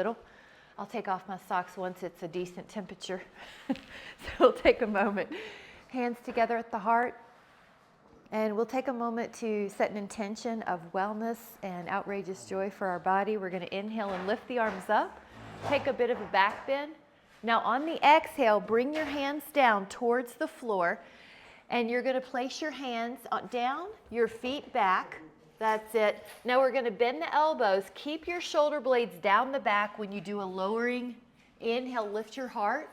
little. I'll take off my socks once it's a decent temperature. So we'll take a moment. Hands together at the heart. And we'll take a moment to set an intention of wellness and outrageous joy for our body. We're going to inhale and lift the arms up. Take a bit of a back bend. Now on the exhale, bring your hands down towards the floor. And you're going to place your hands down, your feet back. That's it. Now we're going to bend the elbows. Keep your shoulder blades down the back when you do a lowering inhale. Lift your heart.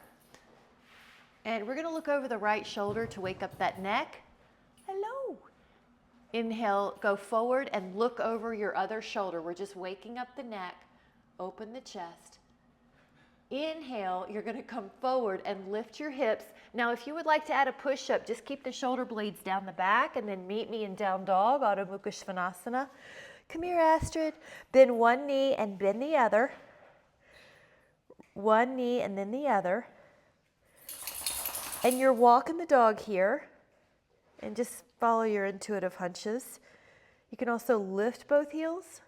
And we're going to look over the right shoulder to wake up that neck. Hello. Inhale, go forward and look over your other shoulder. We're just waking up the neck. Open the chest. Inhale, you're going to come forward and lift your hips. Now, if you would like to add a push-up, just keep the shoulder blades down the back and then meet me in down dog, Adho Mukha Svanasana. Come here, Astrid. Bend one knee and bend the other. One knee and then the other. And you're walking the dog here. And just follow your intuitive hunches. You can also lift both heels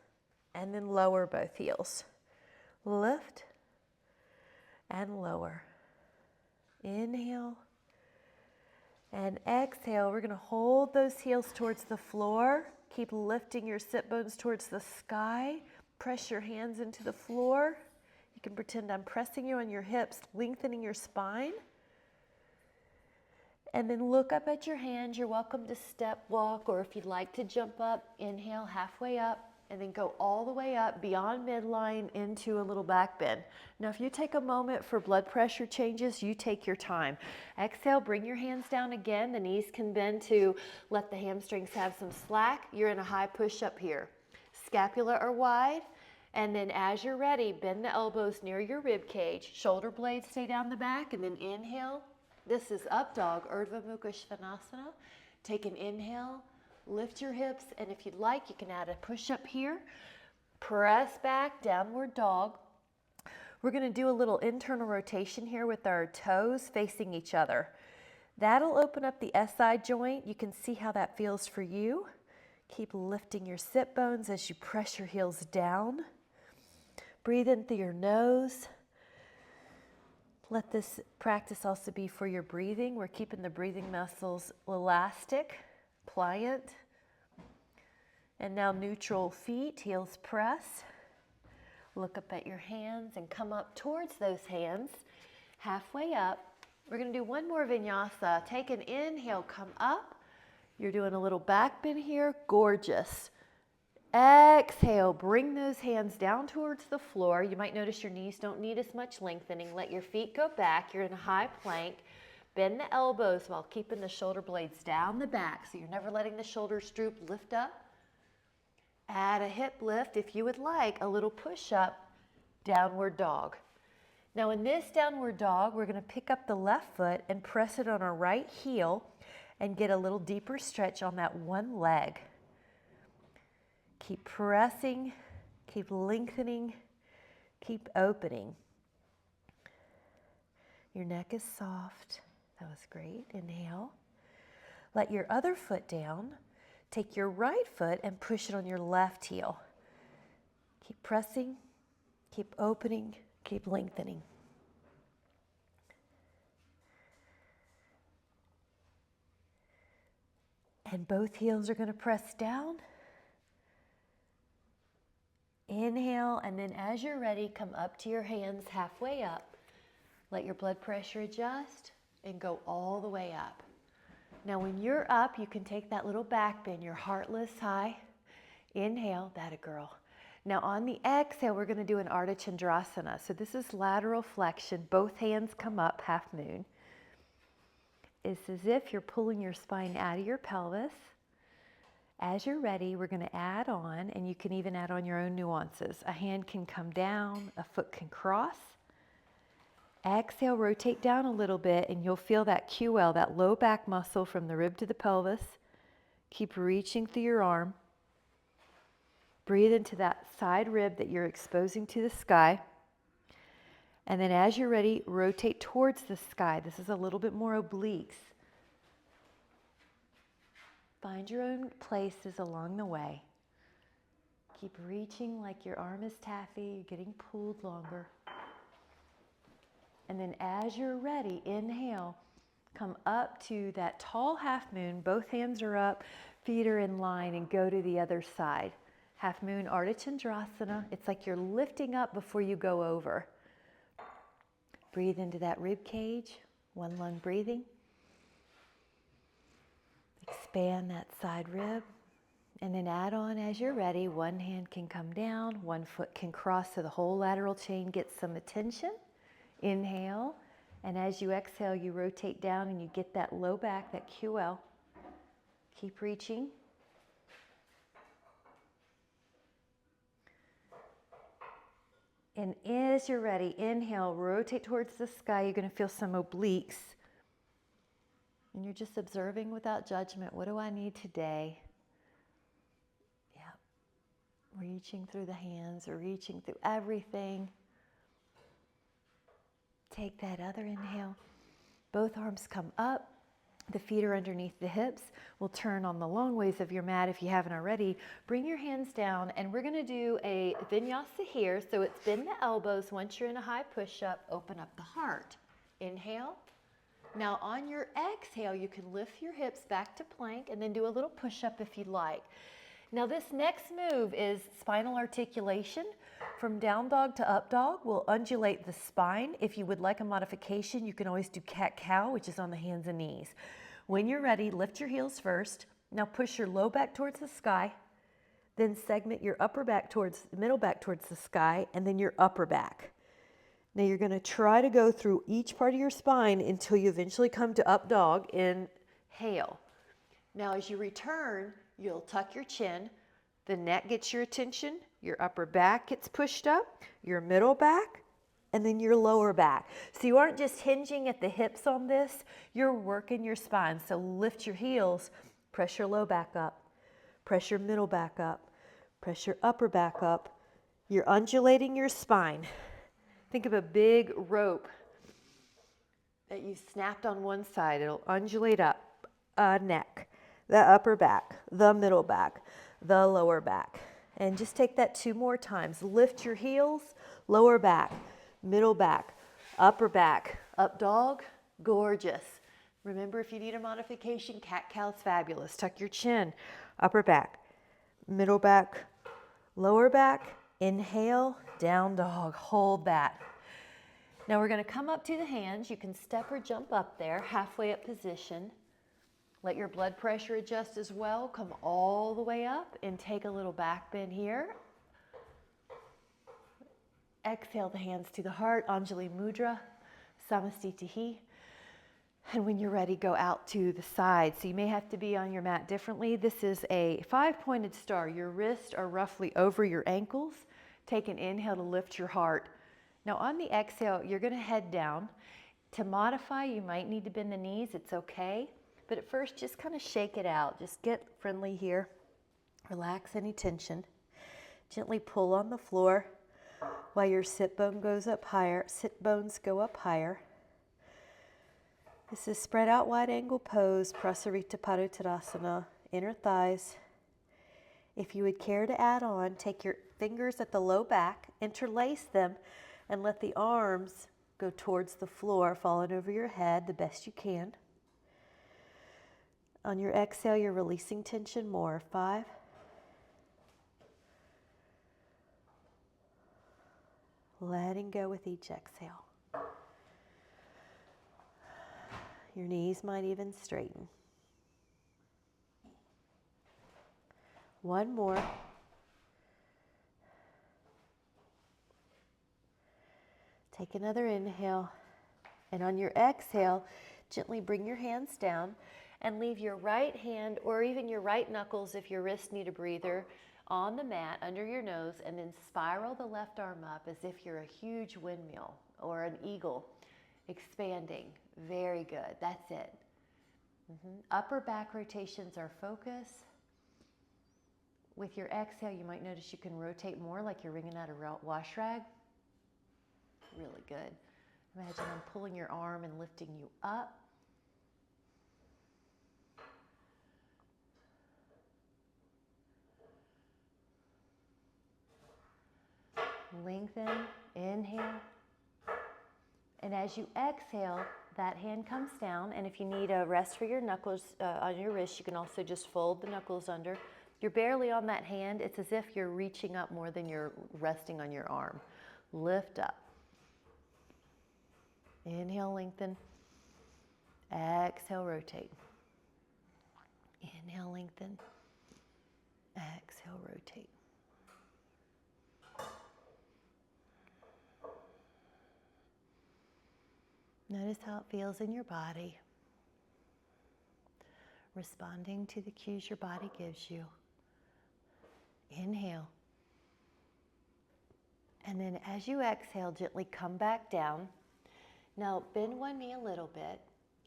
and then lower both heels. Lift and lower. Inhale and exhale. We're going to hold those heels towards the floor. Keep lifting your sit bones towards the sky. Press your hands into the floor. You can pretend I'm pressing you on your hips, lengthening your spine. And then look up at your hands. You're welcome to step walk, or if you'd like to jump up, inhale halfway up, and then go all the way up beyond midline into a little back bend. Now, if you take a moment for blood pressure changes, you take your time. Exhale, bring your hands down again. The knees can bend to let the hamstrings have some slack. You're in a high push-up here. Scapula are wide. And then as you're ready, bend the elbows near your rib cage. Shoulder blades stay down the back, and then inhale. This is up dog, Urdhva Mukha Svanasana. Take an inhale, lift your hips, and if you'd like, you can add a push-up here. Press back, downward dog. We're going to do a little internal rotation here with our toes facing each other. That'll open up the SI joint. You can see how that feels for you. Keep lifting your sit bones as you press your heels down. Breathe in through your nose. Let this practice also be for your breathing. We're keeping the breathing muscles elastic, pliant. And now neutral feet, heels press. Look up at your hands and come up towards those hands. Halfway up. We're going to do one more vinyasa. Take an inhale, come up. You're doing a little back bend here. Gorgeous. Exhale, bring those hands down towards the floor. You might notice your knees don't need as much lengthening. Let your feet go back. You're in a high plank. Bend the elbows while keeping the shoulder blades down the back. So you're never letting the shoulders droop. Lift up. Add a hip lift if you would like. A little push up. Downward dog. Now in this downward dog, we're going to pick up the left foot and press it on our right heel and get a little deeper stretch on that one leg. Keep pressing, keep lengthening, keep opening. Your neck is soft. That was great. Inhale. Let your other foot down. Take your right foot and push it on your left heel. Keep pressing, keep opening, keep lengthening. And both heels are going to press down. Inhale, and then as you're ready, come up to your hands halfway up. Let your blood pressure adjust and go all the way up. Now when you're up, you can take that little back bend, your heart lifts high. Inhale, that a girl. Now on the exhale, we're going to do an Ardha Chandrasana. So this is lateral flexion. Both hands come up, half moon. It's as if you're pulling your spine out of your pelvis. As you're ready, we're going to add on, and you can even add on your own nuances. A hand can come down, a foot can cross. Exhale, rotate down a little bit, and you'll feel that QL, that low back muscle from the rib to the pelvis. Keep reaching through your arm. Breathe into that side rib that you're exposing to the sky. And then as you're ready, rotate towards the sky. This is a little bit more obliques. Find your own places along the way. Keep reaching like your arm is taffy. You're getting pulled longer. And then as you're ready, inhale, come up to that tall half moon. Both hands are up, feet are in line, and go to the other side. Half moon, Ardha Chandrasana. It's like you're lifting up before you go over. Breathe into that rib cage, one lung breathing. Expand that side rib. And then add on as you're ready. One hand can come down, one foot can cross so the whole lateral chain gets some attention. Inhale, and as you exhale, you rotate down and you get that low back, that QL. Keep reaching. And as you're ready, inhale, rotate towards the sky. You're going to feel some obliques. And you're just observing without judgment. What do I need today? Yeah. Reaching through the hands or reaching through everything. Take that other inhale. Both arms come up. The feet are underneath the hips. We'll turn on the long ways of your mat if you haven't already. Bring your hands down, and we're going to do a vinyasa here. So it's bend the elbows. Once you're in a high push-up, open up the heart. Inhale. Now on your exhale, you can lift your hips back to plank and then do a little push-up if you'd like. Now this next move is spinal articulation. From down dog to up dog, we'll undulate the spine. If you would like a modification, you can always do cat-cow, which is on the hands and knees. When you're ready, lift your heels first. Now push your low back towards the sky, then segment your upper back towards the middle back towards the sky, and then your upper back. Now you're going to try to go through each part of your spine until you eventually come to up dog. Inhale. Now as you return, you'll tuck your chin, the neck gets your attention, your upper back gets pushed up, your middle back, and then your lower back. So you aren't just hinging at the hips on this, you're working your spine. So lift your heels, press your low back up, press your middle back up, press your upper back up. You're undulating your spine. Think of a big rope that you snapped on one side. It'll undulate up, neck, the upper back, the middle back, the lower back. And just take that 2 more times. Lift your heels, lower back, middle back, upper back, up dog, gorgeous. Remember, if you need a modification, cat-cow's fabulous. Tuck your chin, upper back, middle back, lower back. Inhale, down dog, hold that. Now we're going to come up to the hands. You can step or jump up there, halfway up position. Let your blood pressure adjust as well. Come all the way up and take a little back bend here. Exhale the hands to the heart, Anjali Mudra, Samastitihi. And when you're ready, go out to the side. So you may have to be on your mat differently. This is a 5-pointed star. Your wrists are roughly over your ankles. Take an inhale to lift your heart. Now on the exhale, you're going to head down. To modify, you might need to bend the knees. It's okay. But at first, just kind of shake it out. Just get friendly here. Relax any tension. Gently pull on the floor while your sit bone goes up higher. Sit bones go up higher. This is spread out wide angle pose, Prasarita Padottanasana, inner thighs. If you would care to add on, take your fingers at the low back, interlace them, and let the arms go towards the floor, falling over your head the best you can. On your exhale, you're releasing tension more. 5. Letting go with each exhale. Your knees might even straighten. 1 more. Take another inhale. And on your exhale, gently bring your hands down and leave your right hand or even your right knuckles if your wrists need a breather on the mat under your nose, and then spiral the left arm up as if you're a huge windmill or an eagle expanding. Very good. That's it. Upper back rotations are focus. With your exhale, you might notice you can rotate more like you're wringing out a wash rag. Really good. Imagine I'm pulling your arm and lifting you up. Lengthen, inhale. And as you exhale, that hand comes down, and if you need a rest for your knuckles on your wrist, you can also just fold the knuckles under. You're barely on that hand. It's as if you're reaching up more than you're resting on your arm. Lift up. Inhale, lengthen. Exhale, rotate. Inhale, lengthen. Exhale, rotate. Notice how it feels in your body, responding to the cues your body gives you. Inhale. And then as you exhale, gently come back down. Now bend one knee a little bit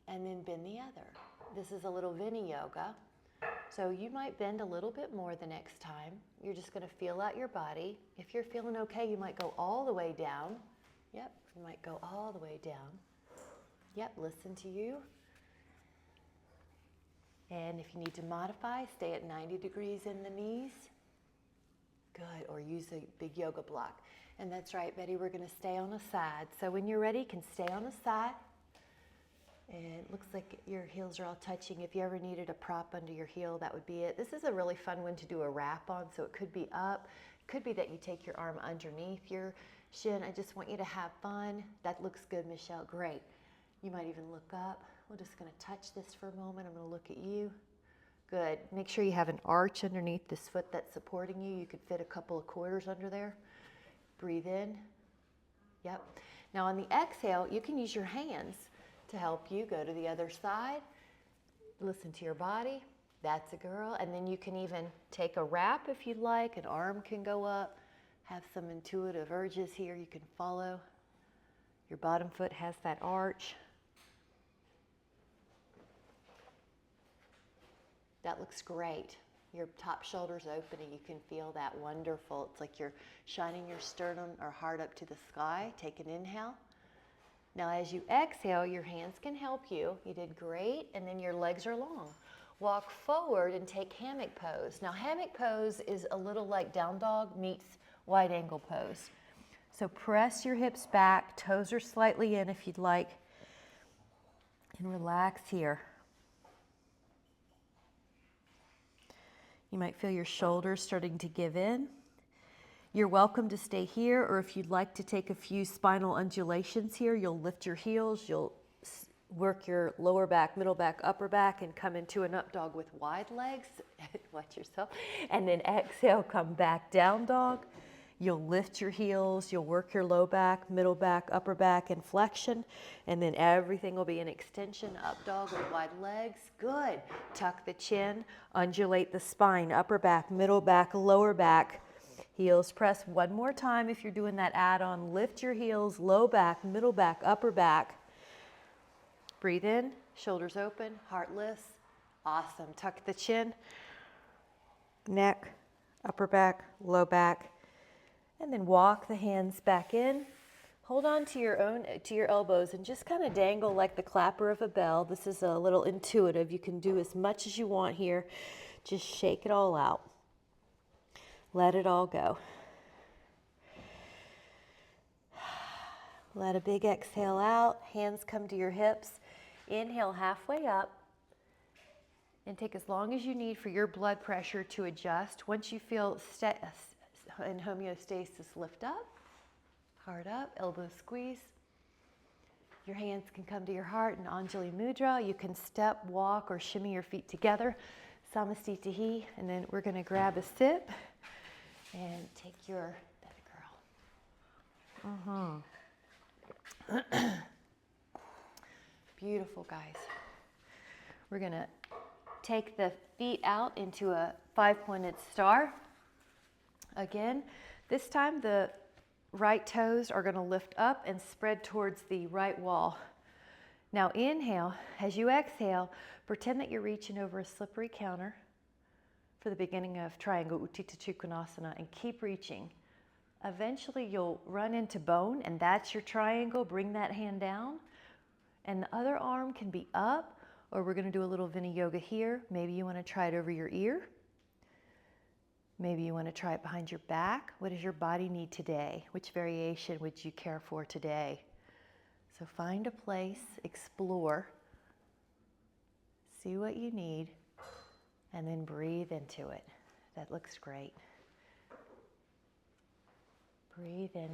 and then bend the other. This is a little Vini yoga. So you might bend a little bit more the next time. You're just going to feel out your body. If you're feeling okay, you might go all the way down. Yep, you might go all the way down. Yep, listen to you. And if you need to modify, stay at 90 degrees in the knees. Good, or use a big yoga block. And that's right, Betty, we're going to stay on the side. So when you're ready, you can stay on the side. And it looks like your heels are all touching. If you ever needed a prop under your heel, that would be it. This is a really fun one to do a wrap on, so it could be up. It could be that you take your arm underneath your shin. I just want you to have fun. That looks good, Michelle. Great. You might even look up. We're just going to touch this for a moment. I'm going to look at you. Good. Make sure you have an arch underneath this foot that's supporting you. You could fit a couple of quarters under there. Breathe in. Yep. Now on the exhale, you can use your hands to help you go to the other side. Listen to your body. That's a girl. And then you can even take a wrap if you'd like. An arm can go up. Have some intuitive urges here you can follow. Your bottom foot has that arch. That looks great. Your top shoulder's opening. You can feel that wonderful. It's like you're shining your sternum or heart up to the sky. Take an inhale. Now as you exhale, your hands can help you. You did great. And then your legs are long. Walk forward and take hammock pose. Now hammock pose is a little like down dog meets wide angle pose. So press your hips back. Toes are slightly in if you'd like. And relax here. You might feel your shoulders starting to give in. You're welcome to stay here, or if you'd like to take a few spinal undulations here, you'll lift your heels, you'll work your lower back, middle back, upper back, and come into an up dog with wide legs. Watch yourself. And then exhale, come back, down dog. You'll lift your heels, you'll work your low back, middle back, upper back, and flexion. And then everything will be an extension, up dog with wide legs. Good. Tuck the chin, undulate the spine, upper back, middle back, lower back. Heels press one more time if you're doing that add-on. Lift your heels, low back, middle back, upper back. Breathe in, shoulders open, heart lifts. Awesome. Tuck the chin, neck, upper back, low back. And then walk the hands back in. Hold on to your elbows and just kind of dangle like the clapper of a bell. This is a little intuitive. You can do as much as you want here. Just shake it all out. Let it all go. Let a big exhale out. Hands come to your hips. Inhale halfway up. And take as long as you need for your blood pressure to adjust. Once you feel in homeostasis, lift up, heart up, elbows squeeze. Your hands can come to your heart in Anjali Mudra. You can step, walk, or shimmy your feet together. Samastitihi. And then we're going to grab a sip and take your, that girl. Beautiful, guys. We're going to take the feet out into a 5-pointed star. Again, this time the right toes are going to lift up and spread towards the right wall. Now inhale. As you exhale, pretend that you're reaching over a slippery counter for the beginning of triangle Utthita Trikonasana, and keep reaching. Eventually you'll run into bone, and that's your triangle. Bring that hand down, and the other arm can be up, or we're going to do a little Vini yoga here. Maybe you want to try it over your ear. Maybe you want to try it behind your back. What does your body need today? Which variation would you care for today? So find a place, explore, see what you need, and then breathe into it. That looks great. Breathe in.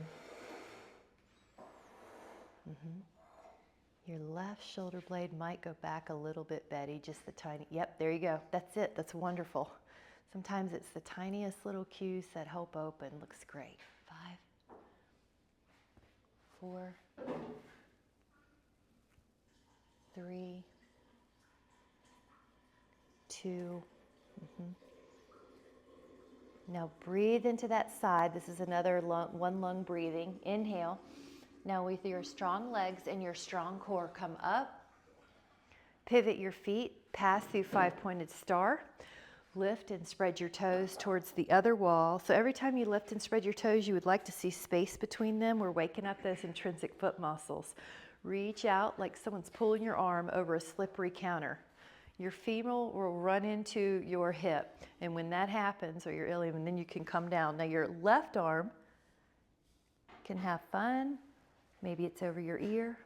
Your left shoulder blade might go back a little bit, Betty, just the tiny, yep, there you go. That's it, that's wonderful. Sometimes it's the tiniest little cues that help open. Looks great. 5, 4, 3, 2. Now breathe into that side. This is another one lung breathing. Inhale. Now with your strong legs and your strong core, come up. Pivot your feet, pass through 5-pointed star. Lift and spread your toes towards the other wall. So every time you lift and spread your toes, you would like to see space between them. We're waking up those intrinsic foot muscles. Reach out like someone's pulling your arm over a slippery counter. Your femur will run into your hip. And when that happens, or your ilium, then you can come down. Now your left arm can have fun. Maybe it's over your ear.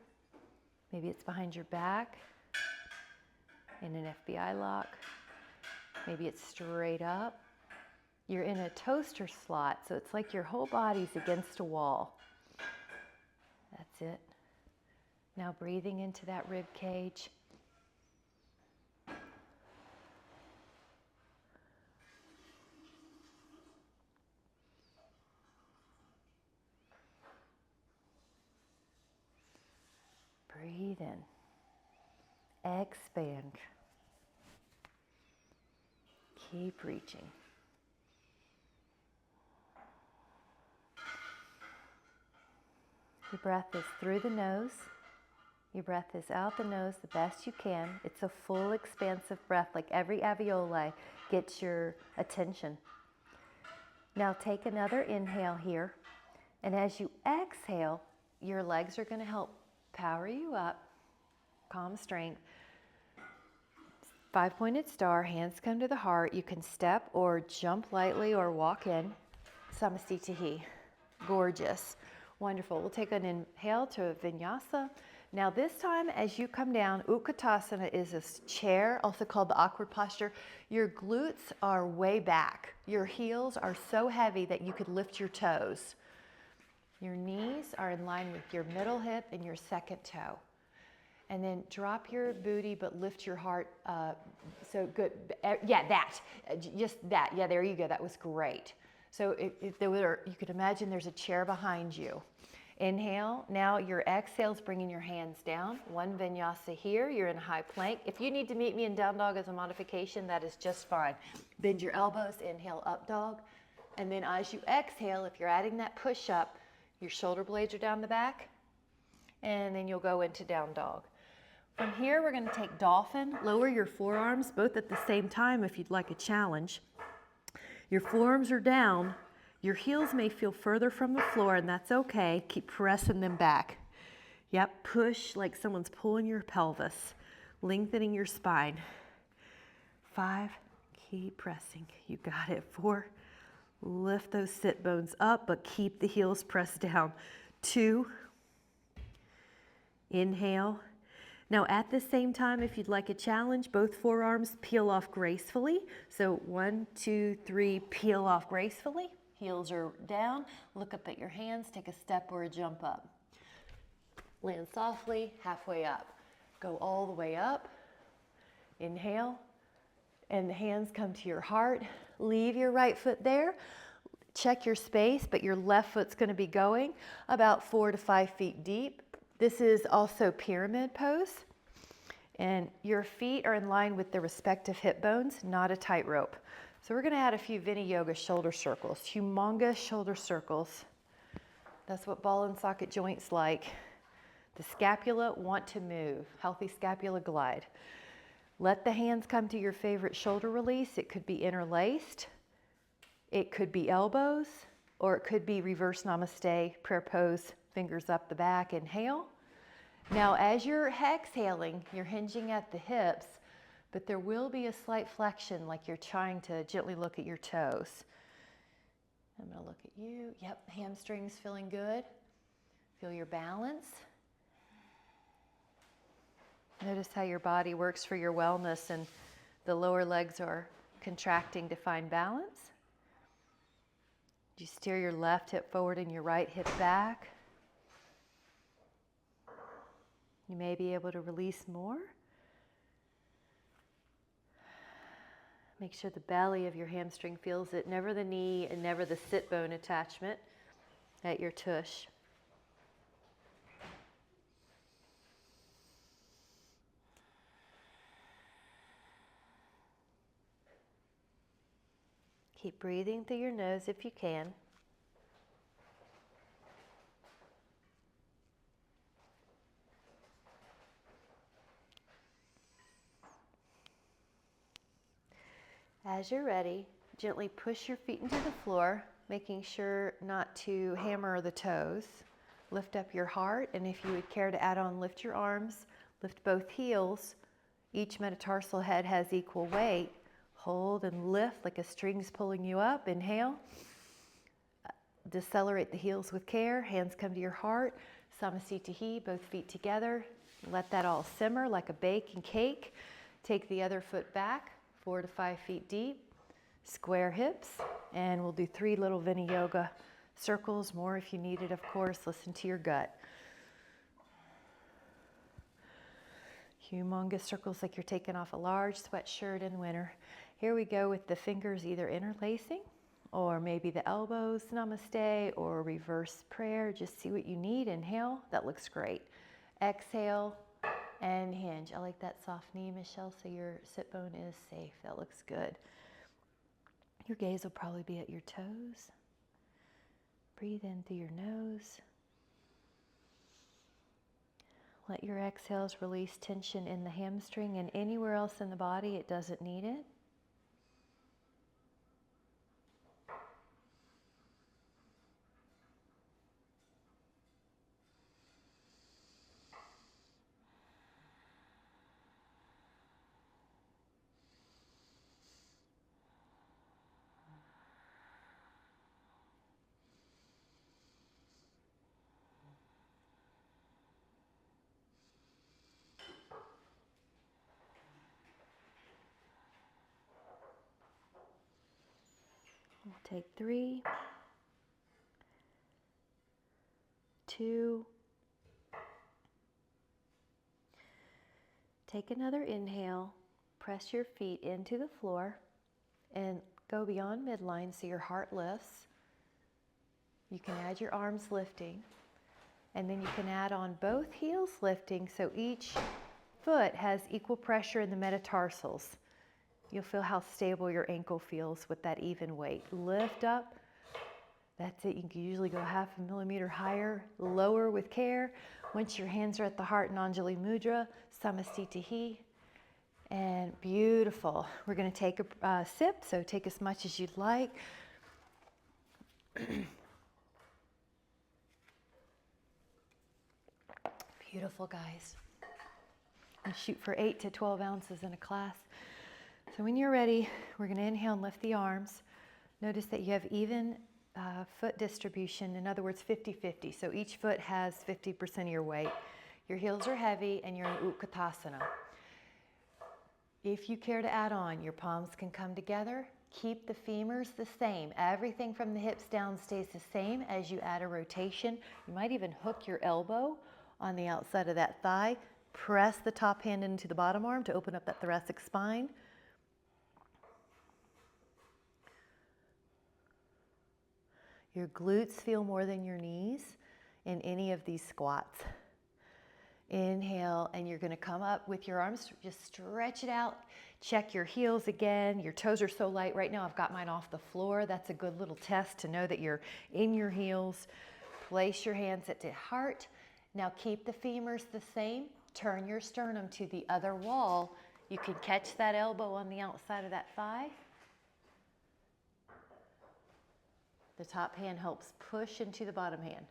Maybe it's behind your back in an FBI lock. Maybe it's straight up. You're in a toaster slot, so it's like your whole body's against a wall. That's it. Now breathing into that rib cage. Breathe in. Expand. Keep reaching. Your breath is through the nose. Your breath is out the nose the best you can. It's a full expansive breath, like every alveoli gets your attention. Now take another inhale here. And as you exhale, your legs are going to help power you up. Calm strength. 5-pointed star, hands come to the heart. You can step or jump lightly or walk in. Samastitihi. Gorgeous. Wonderful. We'll take an inhale to vinyasa. Now this time as you come down, Utkatasana is a chair, also called the awkward posture. Your glutes are way back. Your heels are so heavy that you could lift your toes. Your knees are in line with your middle hip and your second toe. And then drop your booty, but lift your heart. So good. Yeah, that. Just that. Yeah, there you go. That was great. So if there were, you could imagine there's a chair behind you. Inhale. Now your exhale is bringing your hands down. One vinyasa here. You're in high plank. If you need to meet me in down dog as a modification, that is just fine. Bend your elbows. Inhale, up dog. And then as you exhale, if you're adding that push up, your shoulder blades are down the back. And then you'll go into down dog. From here, we're going to take dolphin. Lower your forearms both at the same time if you'd like a challenge. Your forearms are down. Your heels may feel further from the floor, and that's okay. Keep pressing them back. Yep, push like someone's pulling your pelvis, lengthening your spine. 5, keep pressing. You got it. 4, lift those sit bones up, but keep the heels pressed down. 2, inhale. Now at the same time, if you'd like a challenge, both forearms peel off gracefully. So 1, 2, 3, peel off gracefully. Heels are down. Look up at your hands. Take a step or a jump up. Land softly, halfway up. Go all the way up. Inhale. And the hands come to your heart. Leave your right foot there. Check your space, but your left foot's going to be going about 4 to 5 feet deep. This is also pyramid pose, and your feet are in line with the respective hip bones, not a tightrope. So we're going to add a few Vinyasa shoulder circles, humongous shoulder circles. That's what ball and socket joints like. The scapula want to move, healthy scapula glide. Let the hands come to your favorite shoulder release. It could be interlaced, it could be elbows, or it could be reverse namaste, prayer pose, fingers up the back, inhale. Now as you're exhaling, you're hinging at the hips, but there will be a slight flexion like you're trying to gently look at your toes. I'm going to look at you. Yep, hamstrings feeling good. Feel your balance. Notice how your body works for your wellness and the lower legs are contracting to find balance. You steer your left hip forward and your right hip back. You may be able to release more. Make sure the belly of your hamstring feels it, never the knee and never the sit bone attachment at your tush. Keep breathing through your nose if you can. As you're ready, gently push your feet into the floor, making sure not to hammer the toes. Lift up your heart, and if you would care to add on, lift your arms, lift both heels. Each metatarsal head has equal weight. Hold and lift like a string's pulling you up. Inhale. Decelerate the heels with care. Hands come to your heart. Samasthiti, both feet together. Let that all simmer like a baking cake. Take the other foot back, 4 to 5 feet deep. Square hips. And we'll do 3 little Vinyasa circles. More if you need it, of course. Listen to your gut. Humongous circles like you're taking off a large sweatshirt in winter. Here we go with the fingers either interlacing or maybe the elbows, namaste, or reverse prayer. Just see what you need. Inhale, that looks great. Exhale and hinge. I like that soft knee, Michelle, so your sit bone is safe. That looks good. Your gaze will probably be at your toes. Breathe in through your nose. Let your exhales release tension in the hamstring and anywhere else in the body it doesn't need it. We'll take 3, 2. Take another inhale. Press your feet into the floor and go beyond midline so your heart lifts. You can add your arms lifting, and then you can add on both heels lifting so each foot has equal pressure in the metatarsals. You'll feel how stable your ankle feels with that even weight. Lift up. That's it. You can usually go 0.5 millimeter higher, lower with care. Once your hands are at the heart in Anjali Mudra, Samasthiti. And beautiful. We're going to take a sip, so take as much as you'd like. Beautiful, guys. I shoot for 8 to 12 ounces in a class. So when you're ready, we're going to inhale and lift the arms. Notice that you have even foot distribution, in other words, 50-50. So each foot has 50% of your weight. Your heels are heavy and you're in Utkatasana. If you care to add on, your palms can come together. Keep the femurs the same. Everything from the hips down stays the same as you add a rotation. You might even hook your elbow on the outside of that thigh. Press the top hand into the bottom arm to open up that thoracic spine. Your glutes feel more than your knees in any of these squats. Inhale, and you're going to come up with your arms, just stretch it out. Check your heels again. Your toes are so light right now. I've got mine off the floor. That's a good little test to know that you're in your heels. Place your hands at the heart. Now keep the femurs the same. Turn your sternum to the other wall. You can catch that elbow on the outside of that thigh. The top hand helps push into the bottom hand.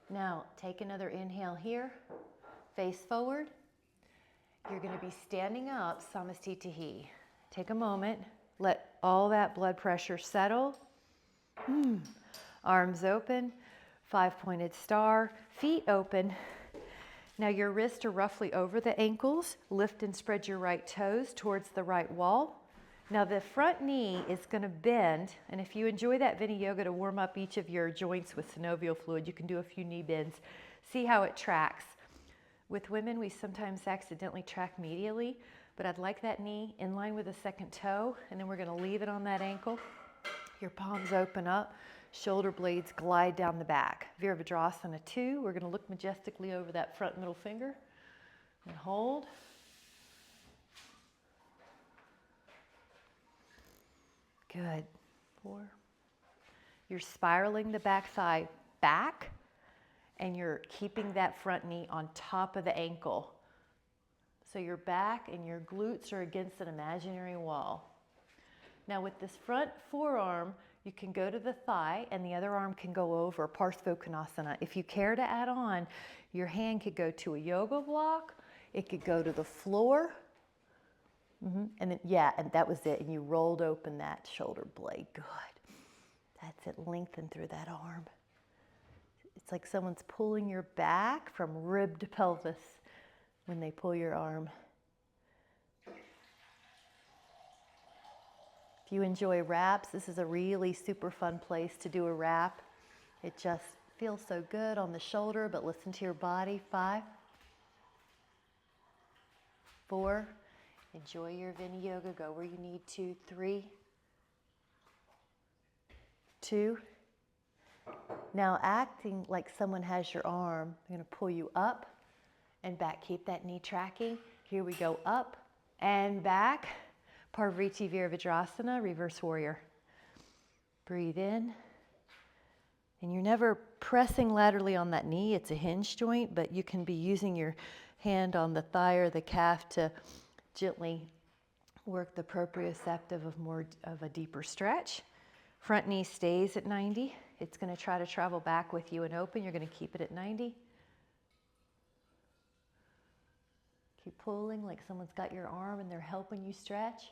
Now take another inhale here. Face forward. You're going to be standing up, samastitihi. Take a moment, let all that blood pressure settle. Arms open, 5-pointed star, feet open. Now your wrists are roughly over the ankles. Lift and spread your right toes towards the right wall. Now the front knee is going to bend, and if you enjoy that Vini yoga to warm up each of your joints with synovial fluid, you can do a few knee bends. See how it tracks. With women, we sometimes accidentally track medially, but I'd like that knee in line with the second toe, and then we're going to leave it on that ankle. Your palms open up, shoulder blades glide down the back. Virabhadrasana 2, we're going to look majestically over that front middle finger and hold. Good. 4. You're spiraling the back thigh back, and you're keeping that front knee on top of the ankle. So your back and your glutes are against an imaginary wall. Now with this front forearm, you can go to the thigh and the other arm can go over, Parsvottanasana. If you care to add on, your hand could go to a yoga block, it could go to the floor, and then, yeah, and that was it, and you rolled open that shoulder blade. Good. That's it, lengthen through that arm. It's like someone's pulling your back from rib to pelvis when they pull your arm. If you enjoy wraps, this is a really super fun place to do a wrap. It just feels so good on the shoulder, but listen to your body. 5, 4, enjoy your Vini yoga. Go where you need to. 3, 2. Now acting like someone has your arm, I'm going to pull you up and back. Keep that knee tracking. Here we go, up and back. Parvriti Virabhadrasana, reverse warrior. Breathe in. And you're never pressing laterally on that knee. It's a hinge joint, but you can be using your hand on the thigh or the calf to gently work the proprioceptive of a deeper stretch. Front knee stays at 90. It's going to try to travel back with you and open. You're going to keep it at 90. Keep pulling like someone's got your arm and they're helping you stretch.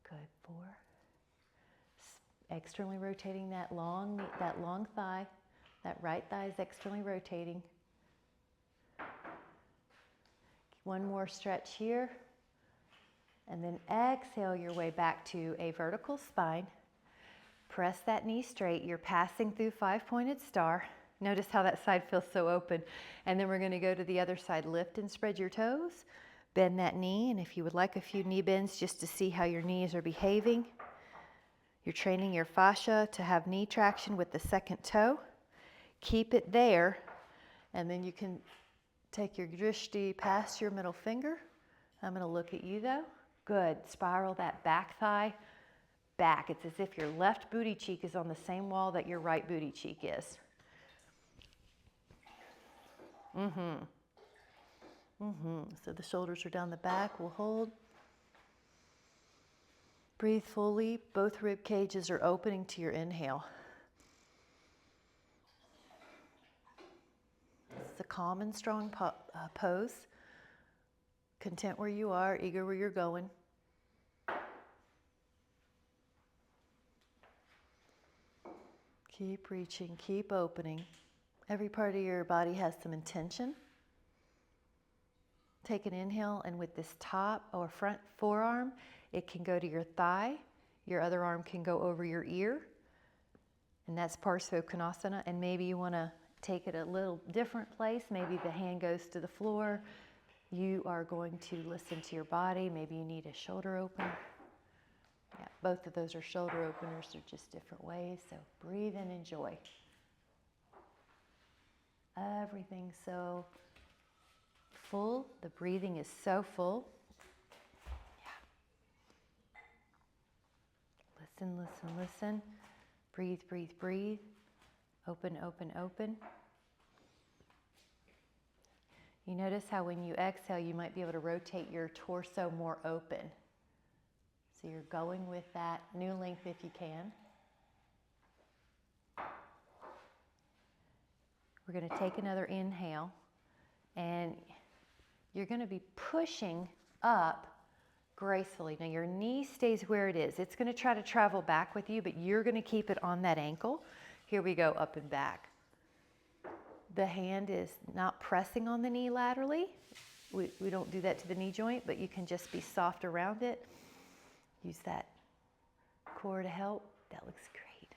Good. 4. Externally rotating that long thigh. That right thigh is externally rotating. One more stretch here. And then exhale your way back to a vertical spine. Press that knee straight. You're passing through 5-pointed star. Notice how that side feels so open. And then we're going to go to the other side. Lift and spread your toes. Bend that knee. And if you would like a few knee bends just to see how your knees are behaving. You're training your fascia to have knee traction with the second toe. Keep it there. And then you can take your drishti past your middle finger. I'm going to look at you though. Good. Spiral that back thigh back. It's as if your left booty cheek is on the same wall that your right booty cheek is. So the shoulders are down the back. We'll hold. Breathe fully. Both rib cages are opening to your inhale. This is a calm and strong pose. Content where you are, eager where you're going. Keep reaching, keep opening. Every part of your body has some intention. Take an inhale, and with this top or front forearm, it can go to your thigh. Your other arm can go over your ear. And that's Parsvottanasana. And maybe you want to take it a little different place. Maybe the hand goes to the floor. You are going to listen to your body. Maybe you need a shoulder opener. Yeah, both of those are shoulder openers. They're just different ways. So breathe and enjoy. Everything's so full. The breathing is so full. Yeah. Listen, listen, listen. Breathe, breathe, breathe. Open, open, open. You notice how when you exhale, you might be able to rotate your torso more open. So you're going with that new length if you can. We're going to take another inhale, and you're going to be pushing up gracefully. Now your knee stays where it is. It's going to try to travel back with you, but you're going to keep it on that ankle. Here we go, up and back. The hand is not pressing on the knee laterally. We don't do that to the knee joint, but you can just be soft around it. Use that core to help. That looks great.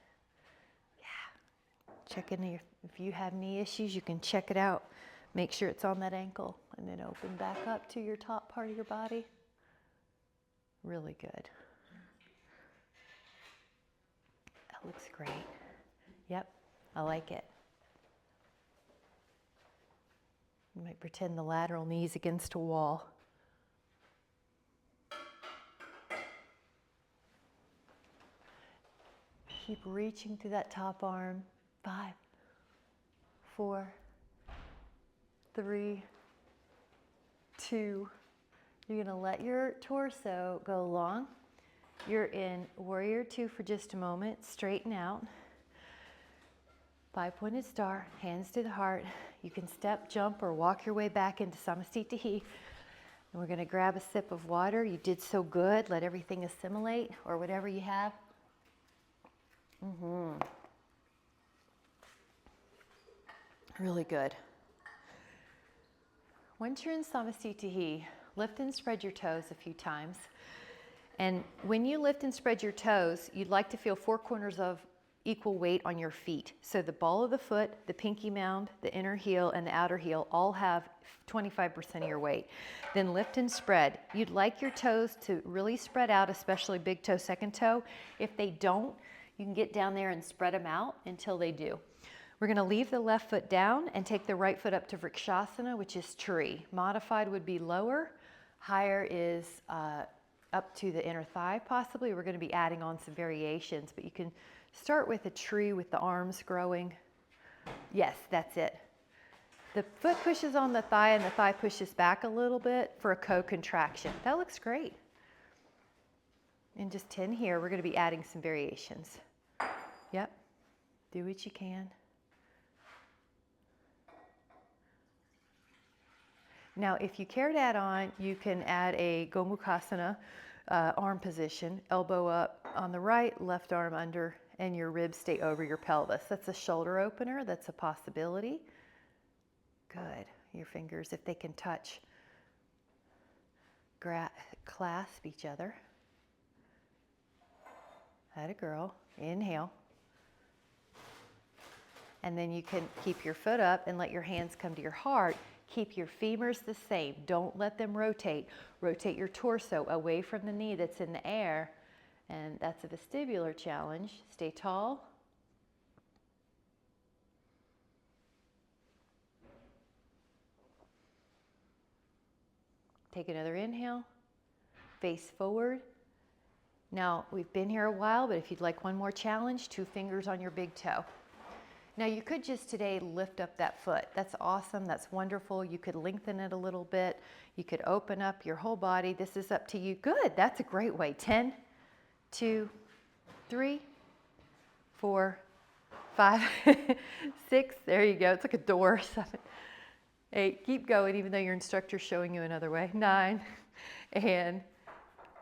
Yeah. Check in there. If you have knee issues, you can check it out. Make sure it's on that ankle and then open back up to your top part of your body. Really good. That looks great. Yep, I like it. You might pretend the lateral knee's against a wall. Keep reaching through that top arm. 5, 4, 3, 2. You're going to let your torso go long. You're in Warrior 2 for just a moment. Straighten out. 5-pointed star, hands to the heart. You can step, jump, or walk your way back into Samasthiti. And we're going to grab a sip of water. You did so good. Let everything assimilate, or whatever you have. Really good. Once you're in Samasthiti, lift and spread your toes a few times. And when you lift and spread your toes, you'd like to feel 4 corners of equal weight on your feet. So the ball of the foot, the pinky mound, the inner heel, and the outer heel all have 25% of your weight. Then lift and spread. You'd like your toes to really spread out, especially big toe, second toe. If they don't, you can get down there and spread them out until they do. We're going to leave the left foot down and take the right foot up to Vrikshasana, which is tree. Modified would be lower. Higher is up to the inner thigh, possibly. We're going to be adding on some variations, but you can start with a tree with the arms growing. Yes, that's it. The foot pushes on the thigh and the thigh pushes back a little bit for a co-contraction. That looks great. And just 10 here, we're going to be adding some variations. Yep, do what you can. Now, if you care to add on, you can add a Gomukhasana arm position, elbow up on the right, left arm under, and your ribs stay over your pelvis. That's a shoulder opener. That's a possibility. Good. Your fingers, if they can touch, clasp each other. Atta girl. Inhale. And then you can keep your foot up and let your hands come to your heart. Keep your femurs the same. Don't let them rotate. Rotate your torso away from the knee that's in the air. And that's a vestibular challenge. Stay tall. Take another inhale. Face forward. Now, we've been here a while, but if you'd like one more challenge, 2 fingers on your big toe. Now, you could just today lift up that foot. That's awesome. That's wonderful. You could lengthen it a little bit. You could open up your whole body. This is up to you. Good. That's a great way. 10, 2, 3, 4, 5, 6. There you go. It's like a door. 7, 8. Keep going, even though your instructor's showing you another way. 9. And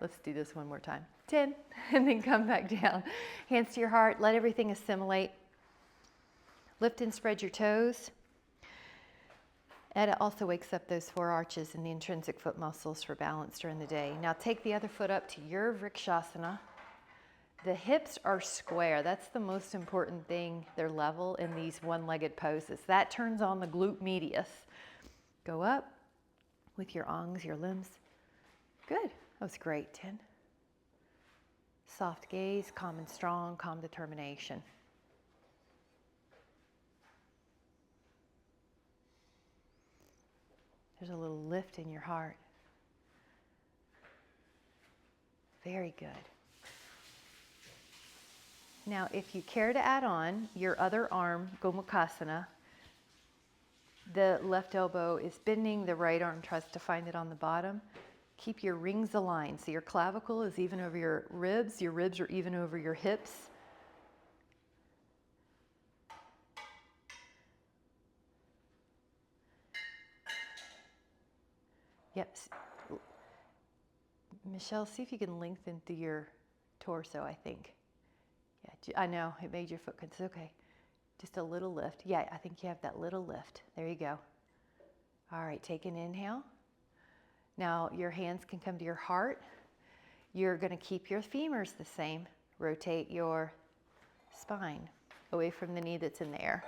let's do this one more time. 10. And then come back down. Hands to your heart. Let everything assimilate. Lift and spread your toes. And it also wakes up those 4 arches and the intrinsic foot muscles for balance during the day. Now take the other foot up to your Vrikshasana. The hips are square. That's the most important thing. They're level in these one-legged poses. That turns on the glute medius. Go up with your angs, your limbs. Good. That was great. 10. Soft gaze, calm and strong, calm determination. There's a little lift in your heart. Very good. Now, if you care to add on your other arm, Gomukhasana, the left elbow is bending, the right arm tries to find it on the bottom. Keep your rings aligned. So your clavicle is even over your ribs are even over your hips. Yep. Michelle, see if you can lengthen through your torso, I think. Yeah, I know, it made your foot, it's okay. Just a little lift. Yeah, I think you have that little lift. There you go. All right, take an inhale. Now your hands can come to your heart. You're gonna keep your femurs the same. Rotate your spine away from the knee that's in the air.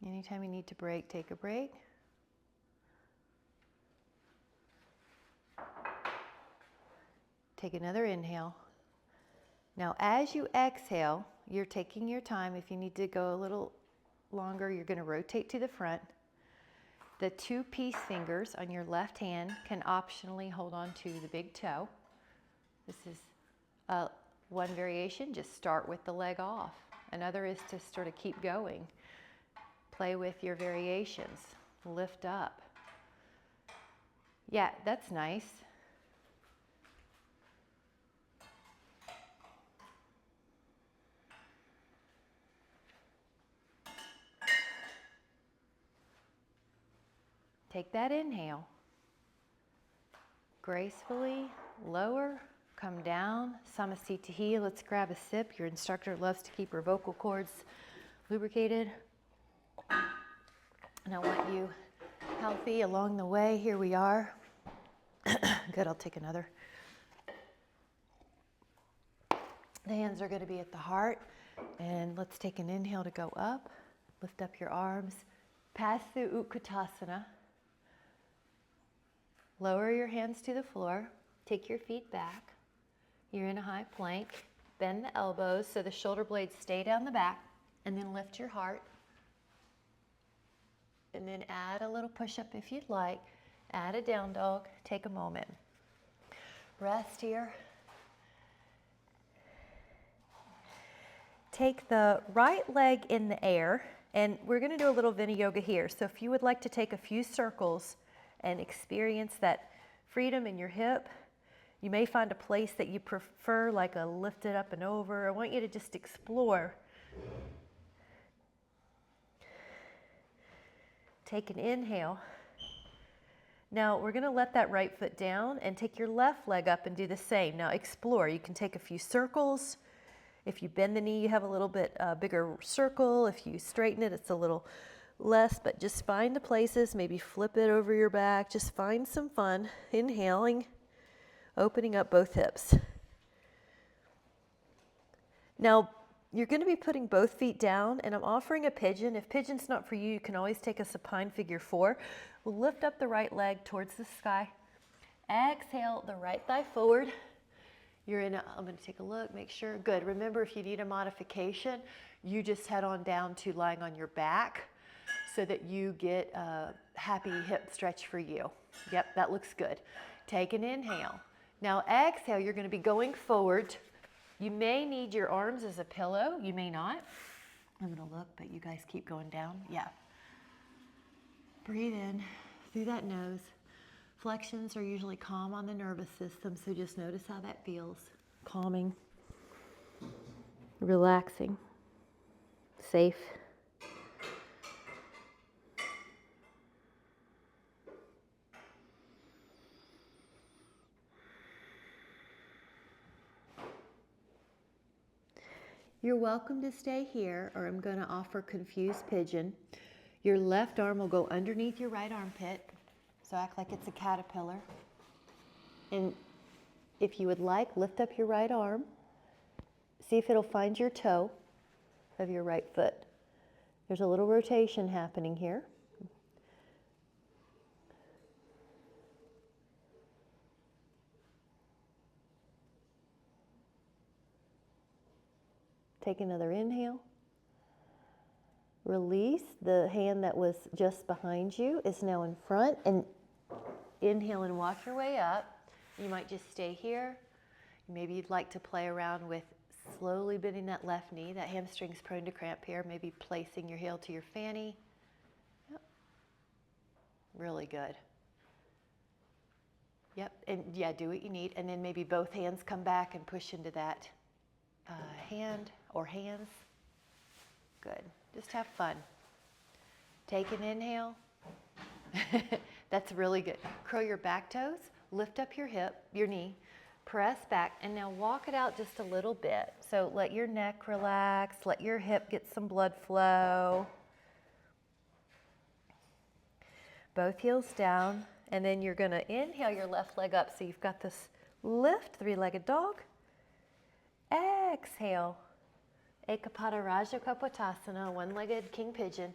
Anytime you need to break, take a break. Take another inhale. Now, as you exhale, you're taking your time. If you need to go a little longer, you're going to rotate to the front. The 2 peace fingers on your left hand can optionally hold on to the big toe. This is one variation. Just start with the leg off. Another is to sort of keep going. Play with your variations. Lift up. Yeah, that's nice. Take that inhale. Gracefully lower, come down, Samasthiti. Let's grab a sip. Your instructor loves to keep her vocal cords lubricated. And I want you healthy along the way. Here we are. Good, I'll take another. The hands are going to be at the heart. And let's take an inhale to go up. Lift up your arms. Pass through Utkatasana. Lower your hands to the floor. Take your feet back. You're in a high plank. Bend the elbows so the shoulder blades stay down the back. And then lift your heart. And then add a little push-up if you'd like. Add a down dog. Take a moment. Rest here. Take the right leg in the air, and we're going to do a little Vinyasa here. So if you would like to take a few circles and experience that freedom in your hip, you may find a place that you prefer, like a lifted up and over. I want you to just explore. Take an inhale. Now we're going to let that right foot down and take your left leg up and do the same. Now explore. You can take a few circles. If you bend the knee, you have a little bit bigger circle. If you straighten it, it's a little less, but just find the places, maybe flip it over your back. Just find some fun. Inhaling, opening up both hips. Now, you're going to be putting both feet down, and I'm offering a pigeon. If pigeon's not for you, you can always take a supine figure 4. We'll lift up the right leg towards the sky. Exhale the right thigh forward. You're in I'm going to take a look, make sure. Good. Remember, if you need a modification, you just head on down to lying on your back so that you get a happy hip stretch for you. Yep, that looks good. Take an inhale. Now exhale, you're going to be going forward. You may need your arms as a pillow. You may not. I'm going to look, but you guys keep going down. Yeah. Breathe in through that nose. Flexions are usually calm on the nervous system, so just notice how that feels. Calming, relaxing, safe. You're welcome to stay here, or I'm going to offer confused pigeon. Your left arm will go underneath your right armpit. So act like it's a caterpillar. And if you would like, lift up your right arm. See if it'll find your toe of your right foot. There's a little rotation happening here. Take another inhale. Release. The hand that was just behind you is now in front, and inhale and walk your way up. You might just stay here. Maybe you'd like to play around with slowly bending that left knee. That hamstring's prone to cramp here. Maybe placing your heel to your fanny. Yep. Really good. Yep, and yeah, do what you need. And then maybe both hands come back and push into that hand or hands. Good. Just have fun. Take an inhale. That's really good. Curl your back toes, lift up your hip, your knee, press back, and now walk it out just a little bit. So let your neck relax, let your hip get some blood flow. Both heels down, and then you're gonna inhale your left leg up. So you've got this lift, three-legged dog. Exhale, Ekapada Raja Kapotasana, one-legged king pigeon.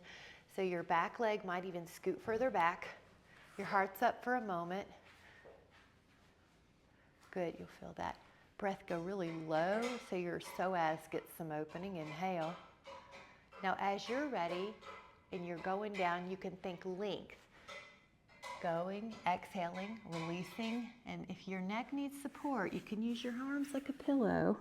So your back leg might even scoot further back. Your heart's up for a moment. Good, you'll feel that breath go really low so your psoas gets some opening. Inhale. Now as you're ready and you're going down, you can think length. Going, exhaling, releasing, and if your neck needs support, you can use your arms like a pillow.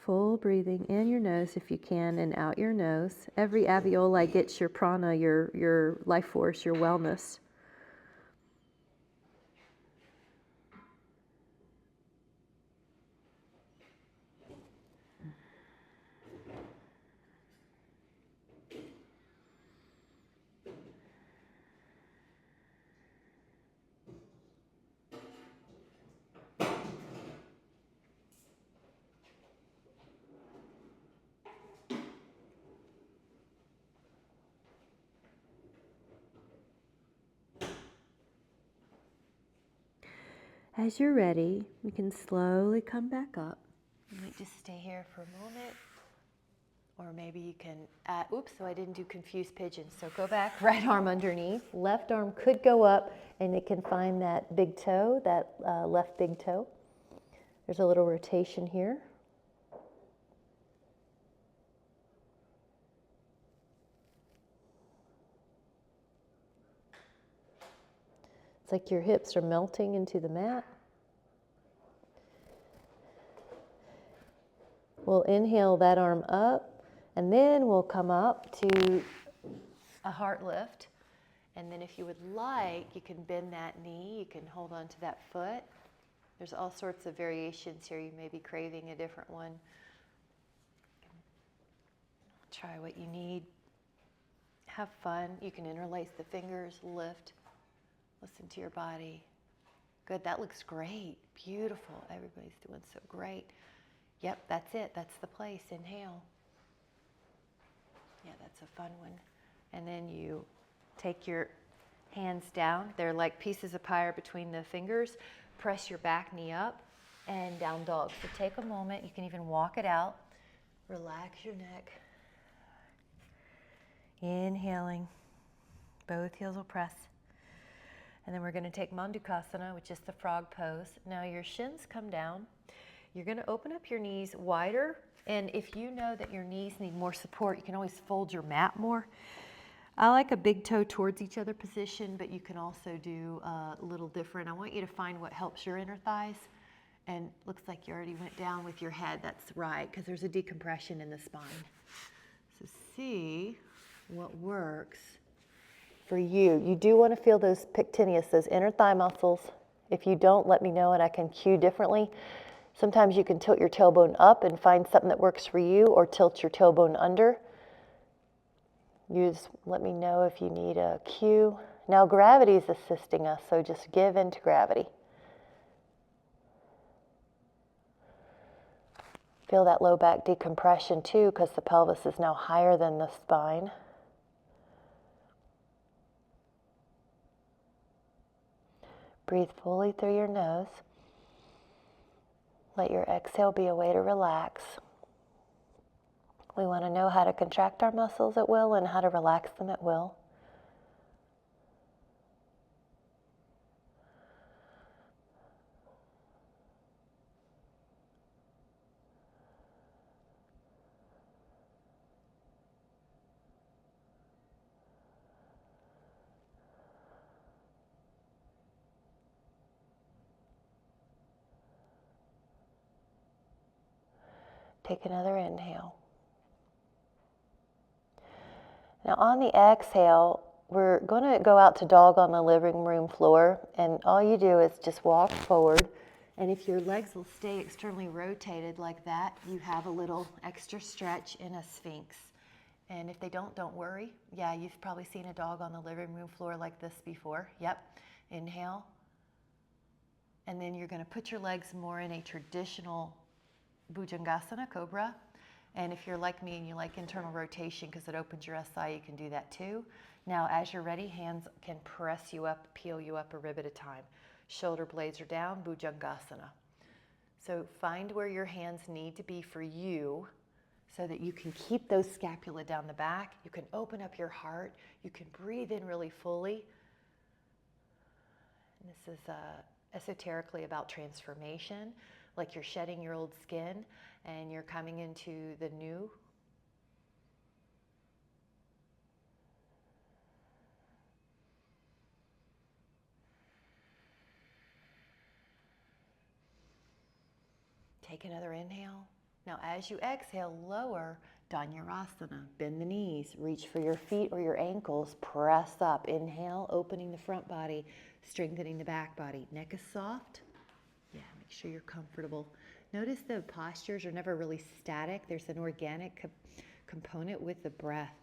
Full breathing in your nose if you can, and out your nose. Every alveoli gets your prana, your life force, your wellness. As you're ready, you can slowly come back up. You might just stay here for a moment. Or maybe you can, oops, so I didn't do confused pigeon. So go back, right arm underneath. Left arm could go up and it can find that big toe, that left big toe. There's a little rotation here. It's like your hips are melting into the mat. We'll inhale that arm up, and then we'll come up to a heart lift. And then if you would like, you can bend that knee, you can hold on to that foot. There's all sorts of variations here. You may be craving a different one. Try what you need. Have fun. You can interlace the fingers, lift. Listen to your body. Good, that looks great. Beautiful. Everybody's doing so great. Yep, that's it. That's the place. Inhale. Yeah, that's a fun one. And then you take your hands down. They're like pieces of pie between the fingers. Press your back knee up and down dog. So take a moment. You can even walk it out. Relax your neck. Inhaling. Both heels will press. And then we're going to take Mandukasana, which is the frog pose. Now your shins come down. You're going to open up your knees wider. And if you know that your knees need more support, you can always fold your mat more. I like a big toe towards each other position, but you can also do a little different. I want you to find what helps your inner thighs. And looks like you already went down with your head. That's right, because there's a decompression in the spine. So see what works for you. You do want to feel those pectineus, those inner thigh muscles. If you don't, let me know and I can cue differently. Sometimes you can tilt your tailbone up and find something that works for you, or tilt your tailbone under. You just let me know if you need a cue. Now gravity is assisting us, so just give in to gravity. Feel that low back decompression too, because the pelvis is now higher than the spine. Breathe fully through your nose. Let your exhale be a way to relax. We want to know how to contract our muscles at will and how to relax them at will. Take another inhale. Now on the exhale, we're going to go out to dog on the living room floor, and all you do is just walk forward And if your legs will stay externally rotated like that, you have a little extra stretch in a Sphinx. And if they don't worry. Yeah, you've probably seen a dog on the living room floor like this before. Yep. Inhale. And then you're going to put your legs more in a traditional Bhujangasana, cobra. And if you're like me and you like internal rotation because it opens your SI, you can do that too. Now, as you're ready, hands can press you up, peel you up a rib at a time. Shoulder blades are down, Bhujangasana. So find where your hands need to be for you so that you can keep those scapula down the back. You can open up your heart. You can breathe in really fully. And this is esoterically about transformation, like you're shedding your old skin and you're coming into the new. Take another inhale. Now as you exhale, lower Dhanurasana. Bend the knees, reach for your feet or your ankles, press up. Inhale, opening the front body, strengthening the back body. Neck is soft. Yeah, make sure you're comfortable. Notice the postures are never really static. There's an organic component with the breath.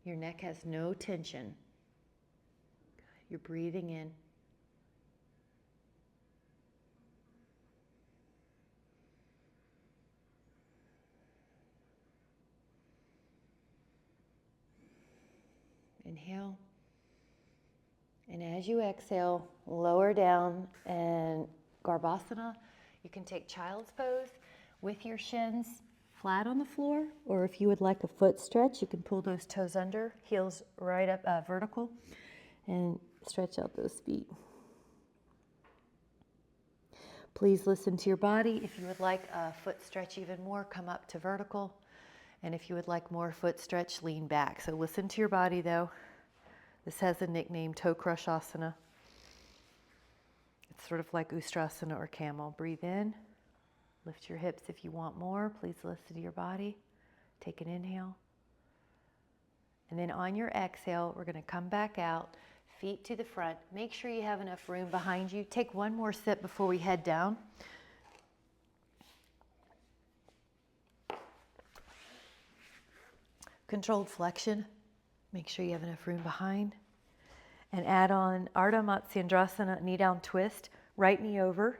Your neck has no tension. Good. You're breathing in. Inhale. And as you exhale, lower down and Garbhasana. You can take child's pose with your shins flat on the floor, or if you would like a foot stretch, you can pull those toes under, heels right up vertical, and stretch out those feet. Please listen to your body. If you would like a foot stretch even more, come up to vertical. And if you would like more foot stretch, lean back. So listen to your body though. This has a nickname, toe crush asana. It's sort of like Ustrasana or camel. Breathe in, lift your hips if you want more. Please listen to your body. Take an inhale. And then on your exhale, we're going to come back out, feet to the front. Make sure you have enough room behind you. Take one more sip before we head down. Controlled flexion. Make sure you have enough room behind. And add on Ardha Matsyendrasana, knee down twist, right knee over.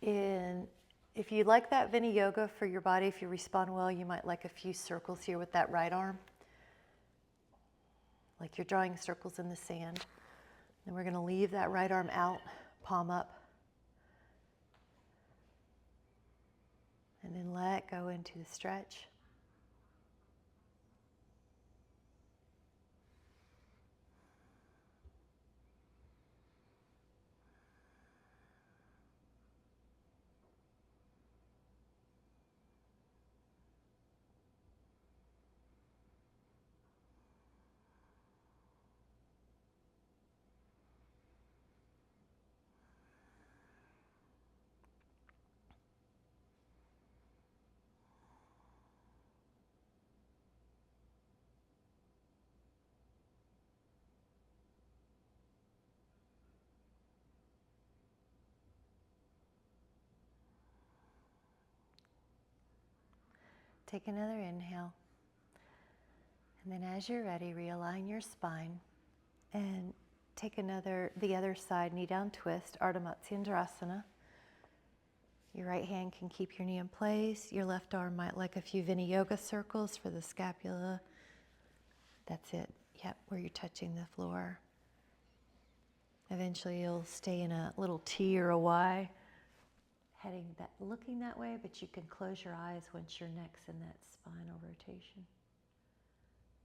And if you like that Vinyasa for your body, if you respond well, you might like a few circles here with that right arm. Like you're drawing circles in the sand. Then we're going to leave that right arm out, palm up. And then let go into the stretch. Take another inhale. And then as you're ready, realign your spine and take the other side, knee down twist, Ardha Matsyendrasana. Your right hand can keep your knee in place. Your left arm might like a few Vinyasa circles for the scapula. That's it. Yep, where you're touching the floor. Eventually you'll stay in a little T or a Y, looking that way, but you can close your eyes once your neck's in that spinal rotation.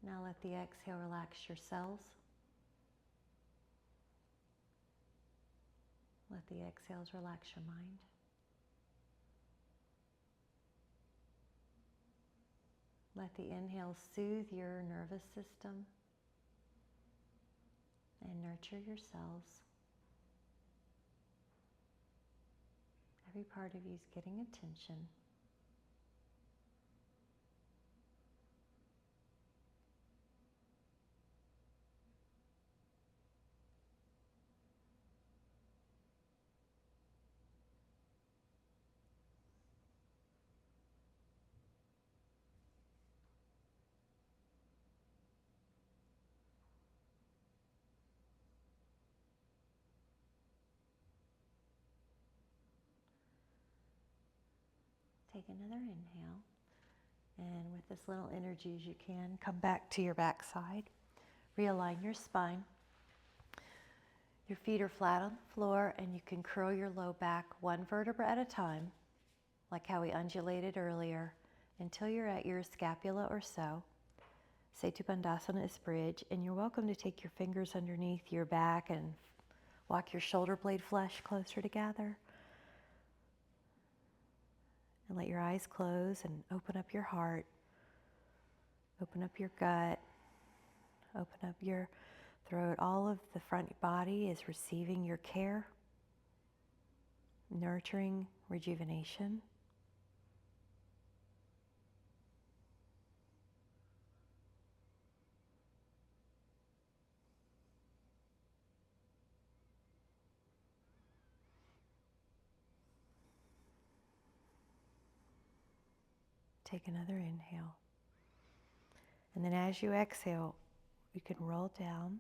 Now let the exhale relax your cells. Let the exhales relax your mind. Let the inhale soothe your nervous system and nurture your cells. Every part of you is getting attention. Take another inhale. And with as little energy as you can, come back to your back side. Realign your spine. Your feet are flat on the floor, and you can curl your low back one vertebra at a time, like how we undulated earlier, until you're at your scapula or so. Setu Bandhasana is bridge, and you're welcome to take your fingers underneath your back and walk your shoulder blade flesh closer together. And let your eyes close and open up your heart, open up your gut, open up your throat. All of the front body is receiving your care, nurturing rejuvenation. Take another inhale. And then as you exhale, you can roll down.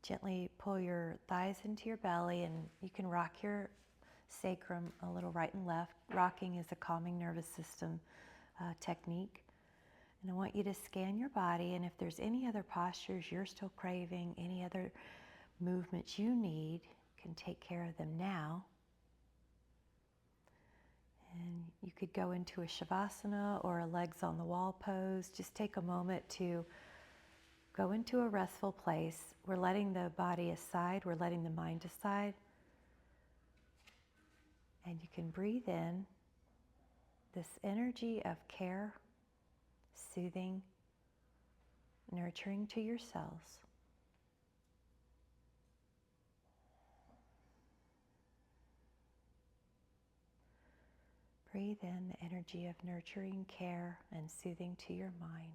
Gently pull your thighs into your belly, and you can rock your sacrum a little right and left. Rocking is a calming nervous system technique. And I want you to scan your body, and if there's any other postures you're still craving, any other movements you need, you can take care of them now. And you could go into a Shavasana or a legs on the wall pose. Just take a moment to go into a restful place. We're letting the body aside, we're letting the mind aside. And you can breathe in this energy of care, soothing, nurturing to your cells. Breathe in the energy of nurturing care and soothing to your mind.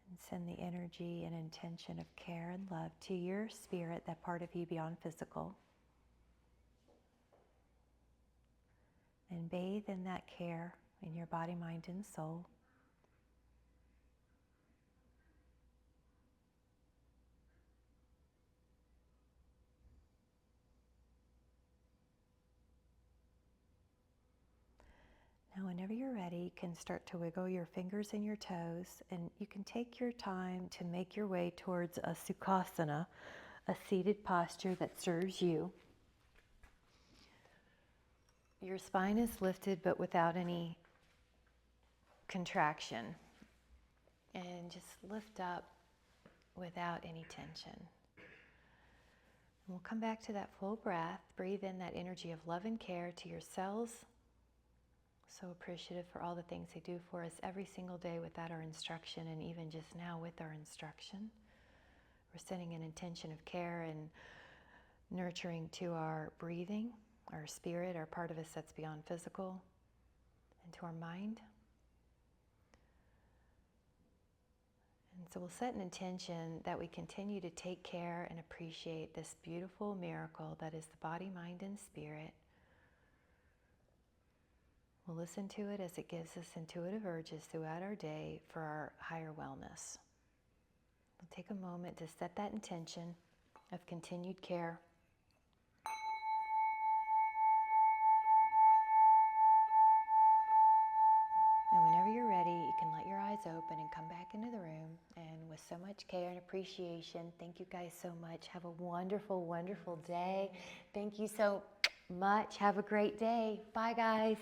And send the energy and intention of care and love to your spirit, that part of you beyond physical. And bathe in that care in your body, mind, and soul. Now, whenever you're ready, you can start to wiggle your fingers and your toes, and you can take your time to make your way towards a Sukhasana, a seated posture that serves you. Your spine is lifted, but without any contraction. And just lift up without any tension. And we'll come back to that full breath. Breathe in that energy of love and care to your cells. So appreciative for all the things they do for us every single day without our instruction, and even just now with our instruction. We're sending an intention of care and nurturing to our breathing, our spirit, our part of us that's beyond physical, and to our mind. And so we'll set an intention that we continue to take care and appreciate this beautiful miracle that is the body, mind, and spirit. We'll listen to it as it gives us intuitive urges throughout our day for our higher wellness. We'll take a moment to set that intention of continued care. And whenever you're ready, you can let your eyes open and come back into the room. And with so much care and appreciation, thank you guys so much. Have a wonderful, wonderful day. Thank you so much. Have a great day. Bye, guys.